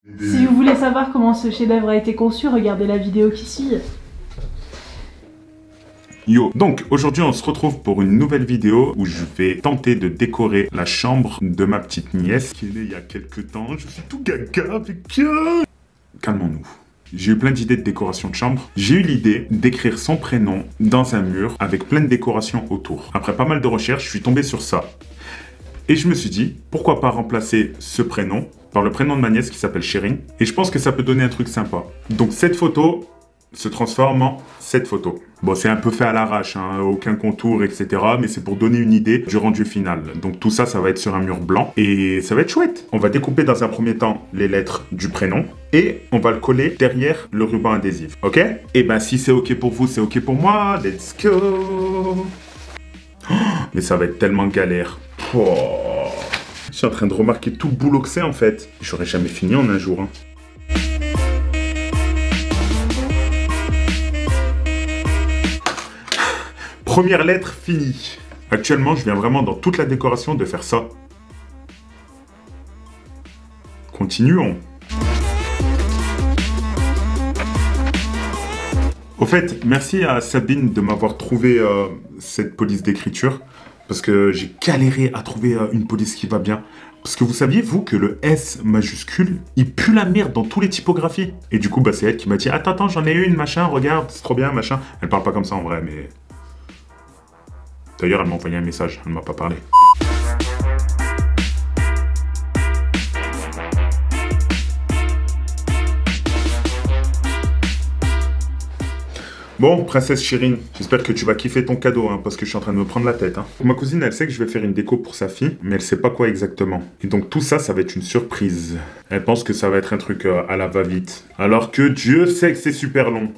Si vous voulez savoir comment ce chef-d'œuvre a été conçu, regardez la vidéo qui suit. Yo, donc aujourd'hui on se retrouve pour une nouvelle vidéo où je vais tenter de décorer la chambre de ma petite nièce qui est née il y a quelques temps. Je suis tout gaga avec elle. Calmons-nous. J'ai eu plein d'idées de décoration de chambre. J'ai eu l'idée d'écrire son prénom dans un mur avec plein de décorations autour. Après pas mal de recherches, je suis tombé sur ça. Et je me suis dit, pourquoi pas remplacer ce prénom par le prénom de ma nièce qui s'appelle Chérine. Et je pense que ça peut donner un truc sympa. Donc cette photo se transforme en cette photo. Bon, c'est un peu fait à l'arrache, hein, aucun contour, etc. Mais c'est pour donner une idée du rendu final. Donc tout ça, ça va être sur un mur blanc et ça va être chouette. On va découper dans un premier temps les lettres du prénom et on va le coller derrière le ruban adhésif. Ok? Et ben si c'est ok pour vous, c'est ok pour moi. Let's go! Oh, mais ça va être tellement galère. Oh. Je suis en train de remarquer tout le boulot que c'est en fait. J'aurais jamais fini en un jour. Hein. Première lettre finie. Actuellement, je viens vraiment dans toute la décoration de faire ça. Continuons. Au fait, merci à Sabine de m'avoir trouvé cette police d'écriture. Parce que j'ai galéré à trouver une police qui va bien. Parce que vous saviez, vous, que le S majuscule, il pue la merde dans tous les typographies. Et du coup, bah, c'est elle qui m'a dit « Attends, j'en ai une, machin, regarde, c'est trop bien, machin. » Elle parle pas comme ça en vrai, mais... D'ailleurs, elle m'a envoyé un message, elle ne m'a pas parlé. Bon, princesse Chérine, j'espère que tu vas kiffer ton cadeau, hein, parce que je suis en train de me prendre la tête. Hein. Ma cousine, elle sait que je vais faire une déco pour sa fille, mais elle sait pas quoi exactement. Et donc tout ça, ça va être une surprise. Elle pense que ça va être un truc à la va-vite. Alors que Dieu sait que c'est super long.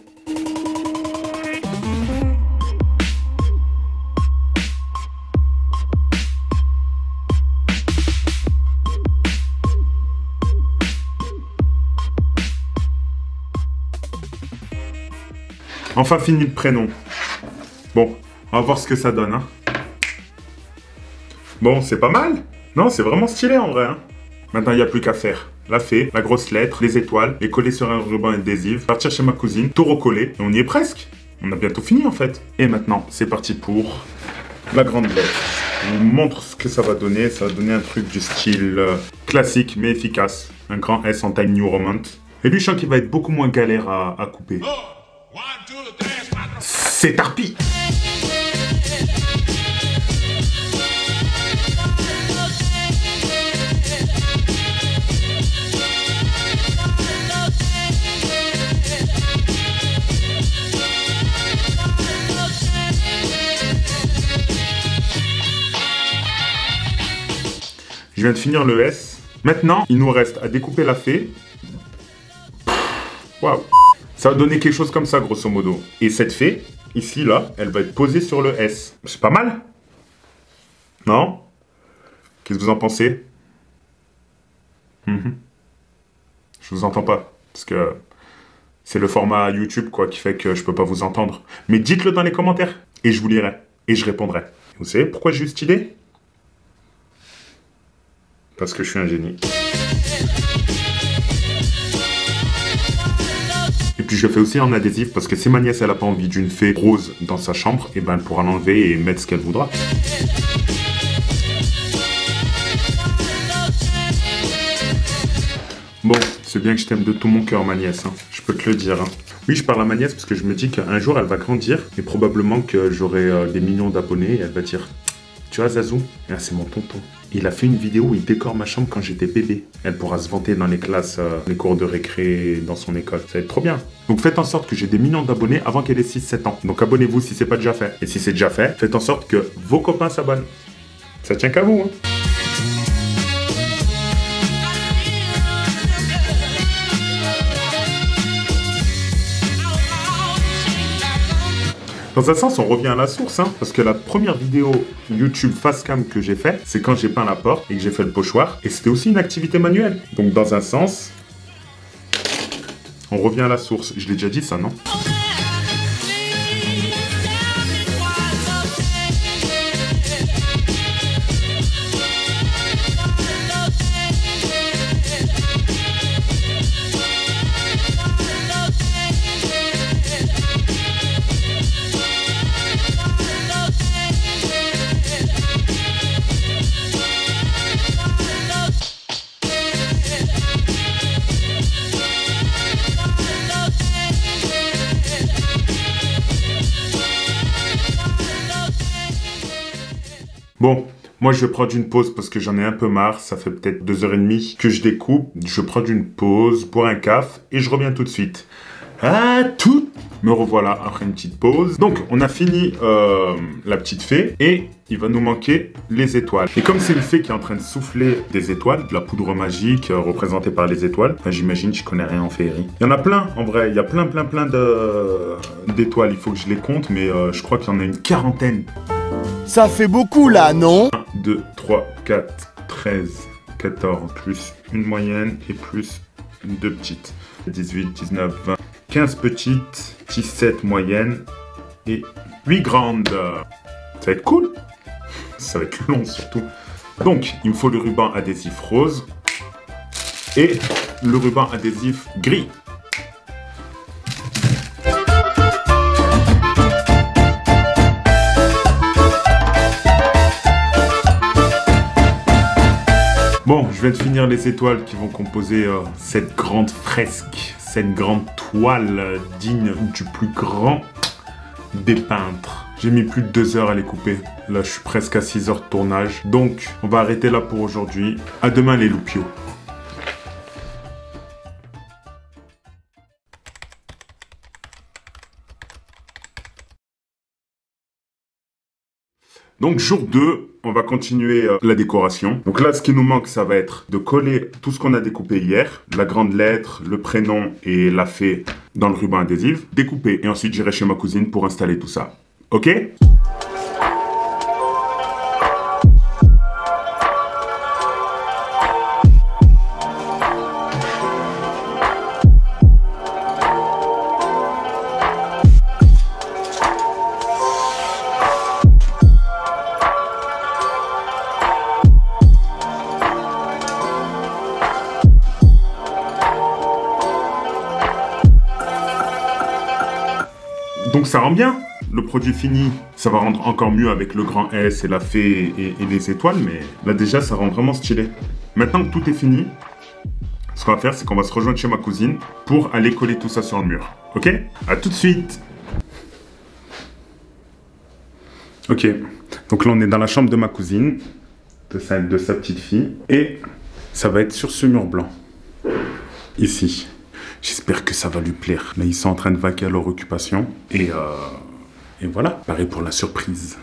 Enfin fini le prénom. Bon, on va voir ce que ça donne. Hein. Bon, c'est pas mal. Non, c'est vraiment stylé en vrai. Hein. Maintenant, il n'y a plus qu'à faire. La fée, la grosse lettre, les étoiles, les coller sur un ruban adhésif, partir chez ma cousine, tout recoller. Et on y est presque. On a bientôt fini en fait. Et maintenant, c'est parti pour la grande lettre. Je vous montre ce que ça va donner. Ça va donner un truc du style classique mais efficace. Un grand S en Time New Roman. Et lui, je sens qu'il va être beaucoup moins galère à couper. C'est Tarpi. Je viens de finir le S. Maintenant, il nous reste à découper la fée. Waouh. Ça va donner quelque chose comme ça, grosso modo. Et cette fée, ici, là, elle va être posée sur le S. C'est pas mal? Non? Qu'est-ce que vous en pensez? Je vous entends pas. Parce que c'est le format YouTube, quoi, qui fait que je peux pas vous entendre. Mais dites-le dans les commentaires. Et je vous lirai. Et je répondrai. Vous savez pourquoi j'ai eu cette idée? Parce que je suis un génie. Et puis je le fais aussi en adhésif parce que si ma nièce elle a pas envie d'une fée rose dans sa chambre, et ben elle pourra l'enlever et mettre ce qu'elle voudra. Bon, c'est bien que je t'aime de tout mon cœur ma nièce, hein. Je peux te le dire. Hein. Oui, je parle à ma nièce parce que je me dis qu'un jour elle va grandir et probablement que j'aurai des millions d'abonnés et elle va dire « Tu vois Zazou, c'est mon tonton. Il a fait une vidéo où il décore ma chambre quand j'étais bébé. » Elle pourra se vanter dans les classes, les cours de récré, dans son école. Ça va être trop bien. Donc faites en sorte que j'ai des millions d'abonnés avant qu'elle ait 6-7 ans. Donc abonnez-vous si c'est pas déjà fait. Et si c'est déjà fait, faites en sorte que vos copains s'abonnent. Ça tient qu'à vous, hein. Dans un sens, on revient à la source, hein, parce que la première vidéo YouTube face cam que j'ai fait, c'est quand j'ai peint la porte et que j'ai fait le pochoir, et c'était aussi une activité manuelle. Donc dans un sens, on revient à la source. Je l'ai déjà dit ça, non? Bon, moi je vais prendre une pause parce que j'en ai un peu marre. Ça fait peut-être 2h30 que je découpe. Je prends une pause, boire un café et je reviens tout de suite. À tout. Me revoilà après une petite pause. Donc, on a fini la petite fée et il va nous manquer les étoiles. Et comme c'est une fée qui est en train de souffler des étoiles, de la poudre magique représentée par les étoiles, enfin, j'imagine, je connais rien en féerie. Il y en a plein, en vrai. Il y a plein d'étoiles. Il faut que je les compte, mais je crois qu'il y en a une quarantaine. Ça fait beaucoup là, non? 1, 2, 3, 4, 13, 14, plus une moyenne et plus deux petites. 18, 19, 20, 15 petites, 17 moyennes et 8 grandes. Ça va être cool. Ça va être long surtout. Donc, il me faut le ruban adhésif rose et le ruban adhésif gris. Bon, je viens de finir les étoiles qui vont composer cette grande fresque, cette grande toile digne du plus grand des peintres. J'ai mis plus de 2 heures à les couper. Là, je suis presque à 6 heures de tournage. Donc, on va arrêter là pour aujourd'hui. À demain les loupiaux. Donc jour 2, on va continuer la décoration. Donc là, ce qui nous manque, ça va être de coller tout ce qu'on a découpé hier. La grande lettre, le prénom et la fée dans le ruban adhésif. Découper et ensuite j'irai chez ma cousine pour installer tout ça. Ok ? Donc ça rend bien, le produit fini, ça va rendre encore mieux avec le grand S et la fée et les étoiles, mais là déjà ça rend vraiment stylé. Maintenant que tout est fini, ce qu'on va faire c'est qu'on va se rejoindre chez ma cousine pour aller coller tout ça sur le mur, ok? À tout de suite. Ok, donc là on est dans la chambre de ma cousine, de sa petite fille, et ça va être sur ce mur blanc, ici. J'espère que ça va lui plaire. Là, ils sont en train de vaquer à leur occupation. Et voilà, pareil pour la surprise.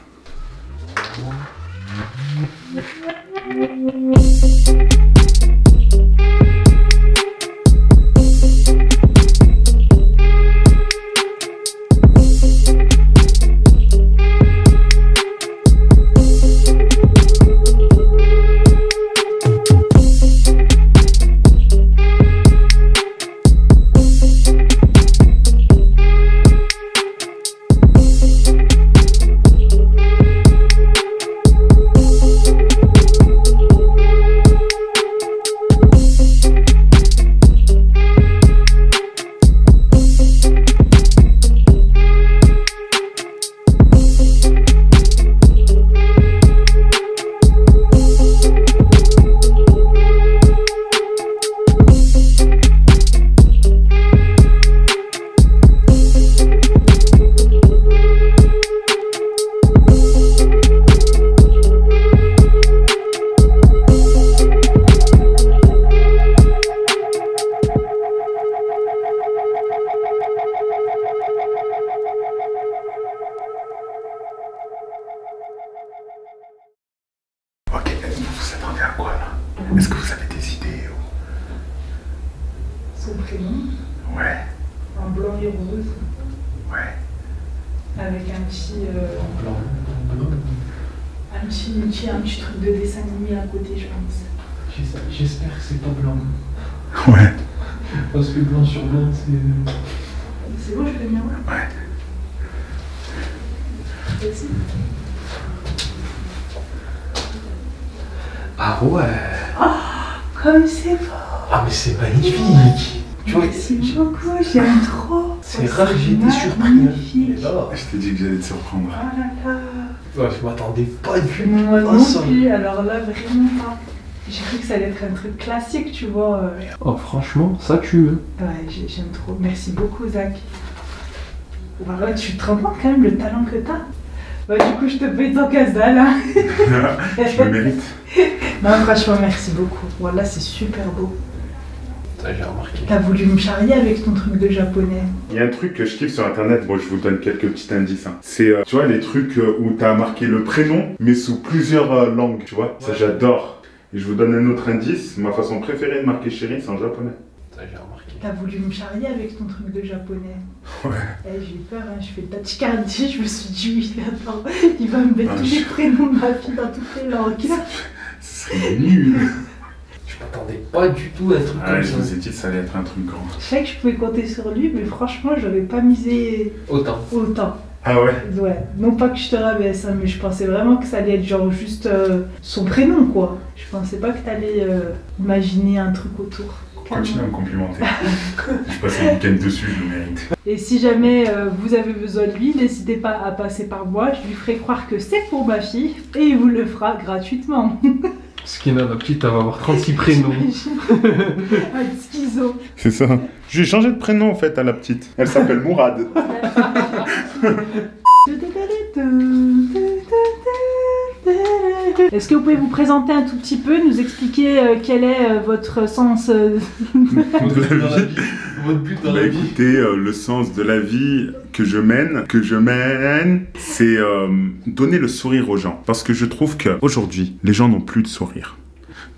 Est-ce que vous avez des idées Son prénom. Ouais. En blanc et rose. Ouais. Avec un petit truc de dessin animé à côté, je pense. J'espère que c'est pas blanc. Ouais. Parce que blanc sur blanc, c'est... C'est bon, je peux venir voir. Ouais. Merci. Ah ouais. Ah, comme c'est beau. Ah mais c'est magnifique. Tu vois, Merci beaucoup, j'aime trop. c'est rare, j'ai été surpris. Magnifique. Mais là, Je t'ai dit que j'allais te surprendre. Oh là là. ouais, je m'attendais pas du Moi tout à non ça. plus, alors là, vraiment pas. J'ai cru que ça allait être un truc classique, tu vois. Oh franchement, ça tue. Ouais, j'aime trop. Merci beaucoup, Zach. Voilà, tu te rends compte quand même le talent que t'as. Bah, du coup, je te paye ton casse-dalle. Hein. Je le mérite. Non, franchement, merci beaucoup. Voilà, c'est super beau. Ça, j'ai remarqué. T'as voulu me charrier avec ton truc de japonais. Il y a un truc que je kiffe sur internet, bon je vous donne quelques petits indices. Hein. C'est, tu vois, les trucs où t'as marqué le prénom, mais sous plusieurs langues, tu vois. Ça j'adore. Et je vous donne un autre indice, ma façon préférée de marquer chérie, c'est en japonais. Ça, j'ai remarqué. T'as voulu me charrier avec ton truc de japonais. Ouais. Eh, j'ai eu peur, hein. Je fais tachycardie, je me suis dit, oui, attends, il va me mettre Ah, tous les prénoms de ma fille dans toutes les langues. Ce serait nul. Je m'attendais pas du tout à un truc Ah, comme je ça. vous ai dit que ça allait être un truc grand. Je sais que je pouvais compter sur lui, mais franchement, j'aurais pas misé Autant. autant. Ah ouais? Ouais, non pas que je te rabaisse, hein, mais je pensais vraiment que ça allait être genre juste son prénom, quoi. Je pensais pas que t'allais imaginer un truc autour. Continue à me complimenter. Je passe un week-end dessus, je le mérite. Et si jamais vous avez besoin de lui, n'hésitez pas à passer par moi, je lui ferai croire que c'est pour ma fille et il vous le fera gratuitement. Skina, la petite, elle va avoir 36 prénoms. Un schizo. C'est ça. Je lui ai changé de prénom en fait à la petite. Elle s'appelle Mourad. Est-ce que vous pouvez vous présenter un tout petit peu, nous expliquer quel est votre sens Votre but dans la vie. Votre but dans Bah la vie. écoutez, le sens de la vie que je mène, c'est donner le sourire aux gens. Parce que je trouve qu'aujourd'hui, les gens n'ont plus de sourire.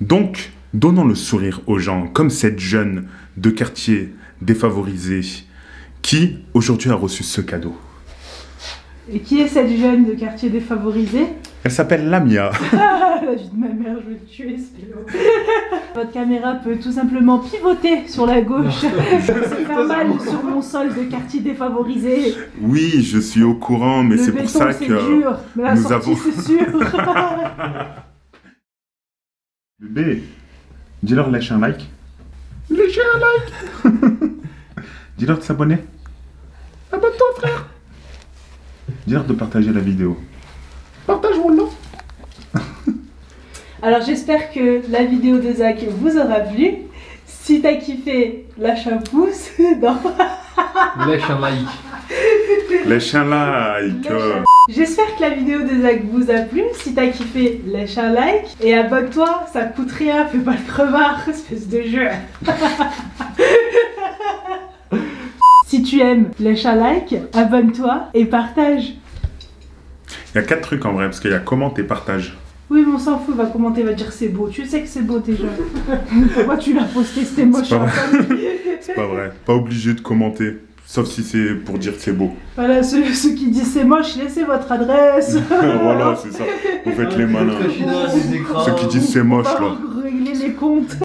Donc, donnons le sourire aux gens, comme cette jeune de quartier défavorisé qui, aujourd'hui, a reçu ce cadeau. Et qui est cette jeune de quartier défavorisé? Elle s'appelle Lamia. La vie de ma mère, je vais le tuer, ce pélo. Votre caméra peut tout simplement pivoter sur la gauche. Ça fait mal sur mon sol de quartier défavorisé. Oui, je suis au courant, mais Le c'est pour béton, ça c'est que dur, mais la nous sortie, avons- c'est sûr. Bébé, dis-leur de lâcher un like. Lâcher un like. Dis-leur de s'abonner. Abonne-toi, frère. Dis-leur de partager la vidéo. Partage-moi-le. Alors j'espère que la vidéo de Zach vous aura plu. Si t'as kiffé, lâche un pouce. Non. Lâche un like. Lâche un like. J'espère que la vidéo de Zach vous a plu. Si t'as kiffé, lâche un like. Et abonne-toi, ça coûte rien, fais pas le crevard, espèce de jeu. Si tu aimes, lâche un like, abonne-toi et partage. Il y a 4 trucs en vrai, parce qu'il y a commente et partage. Oui, mais on s'en fout, va commenter, va dire c'est beau. Tu sais que c'est beau déjà. Pourquoi tu l'as posté, c'était moche. C'est pas hein. C'est pas vrai. Pas obligé de commenter. Sauf si c'est pour dire que c'est beau. Voilà, ceux qui disent c'est moche, laissez votre adresse. Voilà, c'est ça. Vous faites les malins. Caché derrière des écrans. Ceux qui disent c'est moche On là. va régler les comptes.